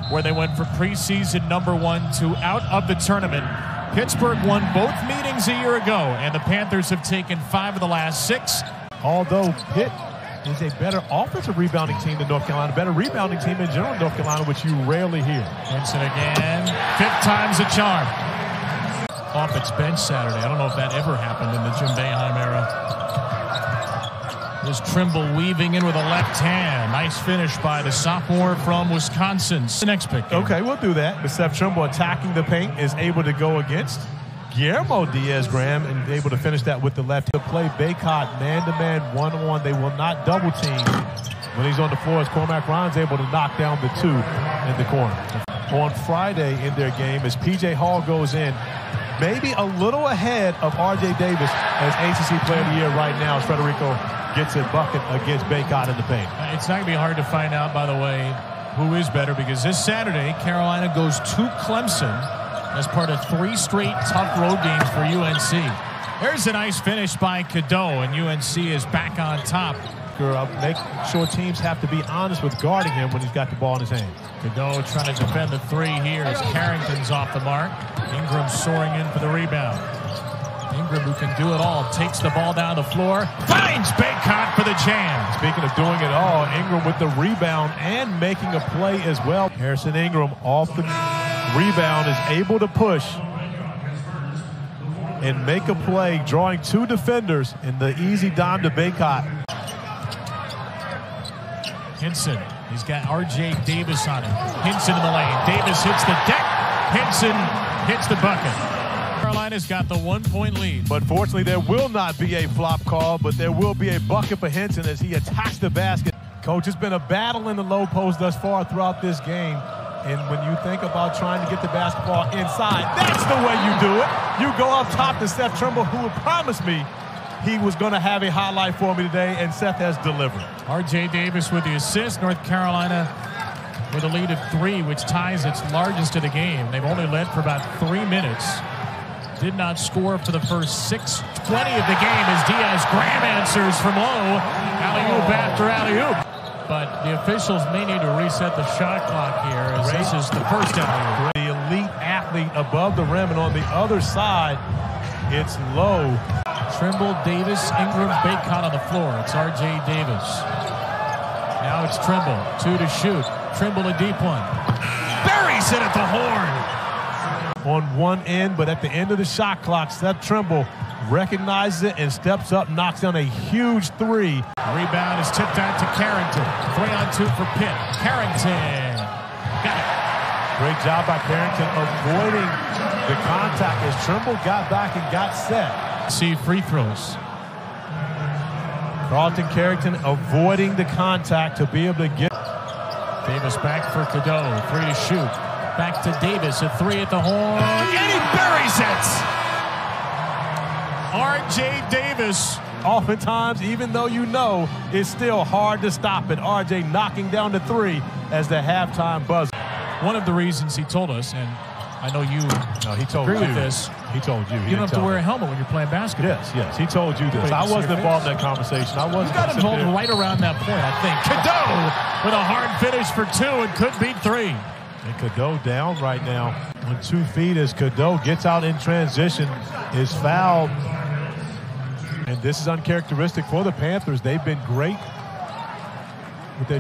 where they went from preseason #1 to out of the tournament. Pittsburgh won both meetings a year ago, and the Panthers have taken 5 of the last 6. Although Pitt is a better offensive rebounding team than North Carolina, better rebounding team in general in North Carolina, which you rarely hear. Henson again, 5th time's a charm. Off its bench Saturday. I don't know if that ever happened in the Jim Boeheim era. There's Trimble weaving in with a left hand. Nice finish by the sophomore from Wisconsin. The next pick. Okay, we'll do that. But Seth Trimble attacking the paint is able to go against Guillermo Diaz-Graham and able to finish that with the left. To play Bacot man-to-man, one-on-one. They will not double team when he's on the floor as Cormac Ryan's able to knock down the 2 in the corner. On Friday in their game as P.J. Hall goes in, maybe a little ahead of R.J. Davis as ACC Player of the Year right now as Federico gets a bucket against Bacot in the paint. It's not going to be hard to find out, by the way, who is better, because this Saturday, Carolina goes to Clemson as part of 3 straight tough road games for UNC. There's a nice finish by Cadeau, and UNC is back on top. Make sure teams have to be honest with guarding him when he's got the ball in his hand. Cadeau trying to defend the 3 here as Carrington's off the mark. Ingram soaring in for the rebound. Ingram, who can do it all, takes the ball down the floor, finds Bacot for the jam. Speaking of doing it all, Ingram with the rebound and making a play as well. Harrison Ingram off the rebound is able to push and make a play, drawing 2 defenders in the easy dime to Bacot. Henson, he's got R.J. Davis on him. Henson in the lane. Davis hits the deck. Henson hits the bucket. Carolina's got the 1-point lead. But fortunately, there will not be a flop call, but there will be a bucket for Henson as he attacks the basket. Coach, it's been a battle in the low post thus far throughout this game. And when you think about trying to get the basketball inside, that's the way you do it. You go up top to Seth Trimble, who had promised me he was going to have a highlight for me today, and Seth has delivered. R.J. Davis with the assist. North Carolina with a lead of 3, which ties its largest of the game. They've only led for about 3 minutes. Did not score for the first 6:20 of the game as Diaz-Graham answers from low. Alley-oop after alley-oop. But the officials may need to reset the shot clock here as this is the first alley-oop. The elite athlete above the rim, and on the other side, it's low. Trimble, Davis, Ingram, Bacot on the floor. It's R.J. Davis. Now it's Trimble. 2 to shoot. Trimble a deep one. Buries it at the horn. On one end, but at the end of the shot clock, Seth Trimble recognizes it and steps up, knocks down a huge 3. Rebound is tipped out to Carrington. 3-on-2 for Pitt. Carrington. Got it. Great job by Carrington avoiding the contact as Trimble got back and got set. See free throws. Carlton Carrington avoiding the contact to be able to get. Davis back for Cadeau. 3 to shoot. Back to Davis. A 3 at the horn. And he buries it. R.J. Davis. Oftentimes, even though you know, it's still hard to stop it. R.J. knocking down the 3 as the halftime buzzer. One of the reasons he told us, and I know you agree with this. He told you. You don't have to wear a helmet when you're playing basketball. Yes, he told you this. I wasn't involved in that conversation. I wasn't. You got involved right around that point, I think. Cadeau with a hard finish for 2 and could beat 3. And Cadeau down right now on 2 feet as Cadeau gets out in transition, is fouled. And this is uncharacteristic for the Panthers. They've been great with their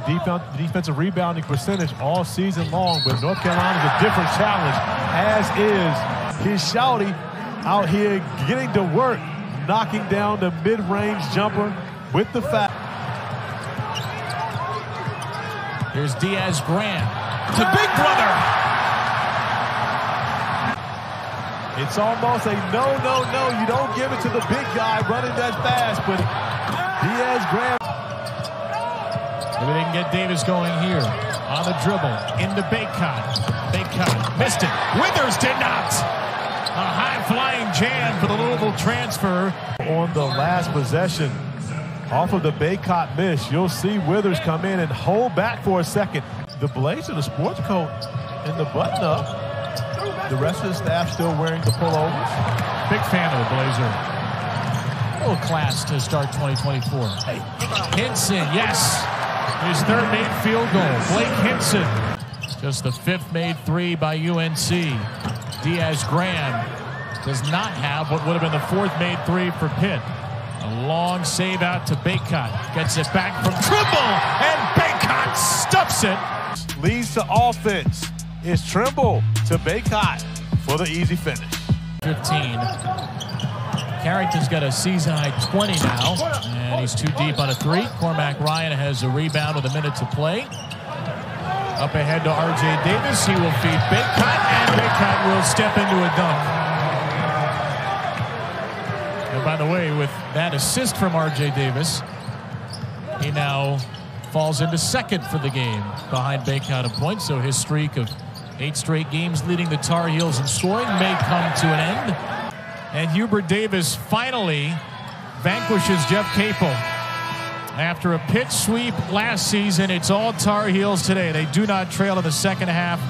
defensive rebounding percentage all season long, but North Carolina is a different challenge, as is his Shouty out here getting to work, knocking down the mid-range jumper with the foul. Here's Diaz-Graham to Big Brother. It's almost a no. You don't give it to the big guy running that fast, but Diaz-Graham. Maybe they can get Davis going here. On the dribble. Into Bacot. Bacot missed it. Withers did not. A high-flying jam for the Louisville transfer. On the last possession, off of the Bacot miss, you'll see Withers come in and hold back for a second. The blazer, the sports coat, and the button-up. The rest of the staff still wearing the pullovers. Big fan of the blazer. A little class to start 2024. Henson, yes. His third made field goal. Blake Henson. Just the 5th made 3 by UNC. Diaz-Graham does not have what would have been the 4th made 3 for Pitt. A long save out to Bacot. Gets it back from Trimble, and Bacot stuffs it. Leads to offense. It's Trimble to Bacot for the easy finish. 15. Carrington's got a season-high 20 now, and he's too deep on a 3. Cormac Ryan has a rebound with a minute to play. Up ahead to R.J. Davis. He will feed Bacot, and Bacot will step into a dunk. And by the way, with that assist from R.J. Davis, he now falls into 2nd for the game behind Bacot a point. So his streak of 8 straight games leading the Tar Heels in scoring may come to an end. And Hubert Davis finally vanquishes Jeff Capel. After a Pitt sweep last season, it's all Tar Heels today. They do not trail in the second half.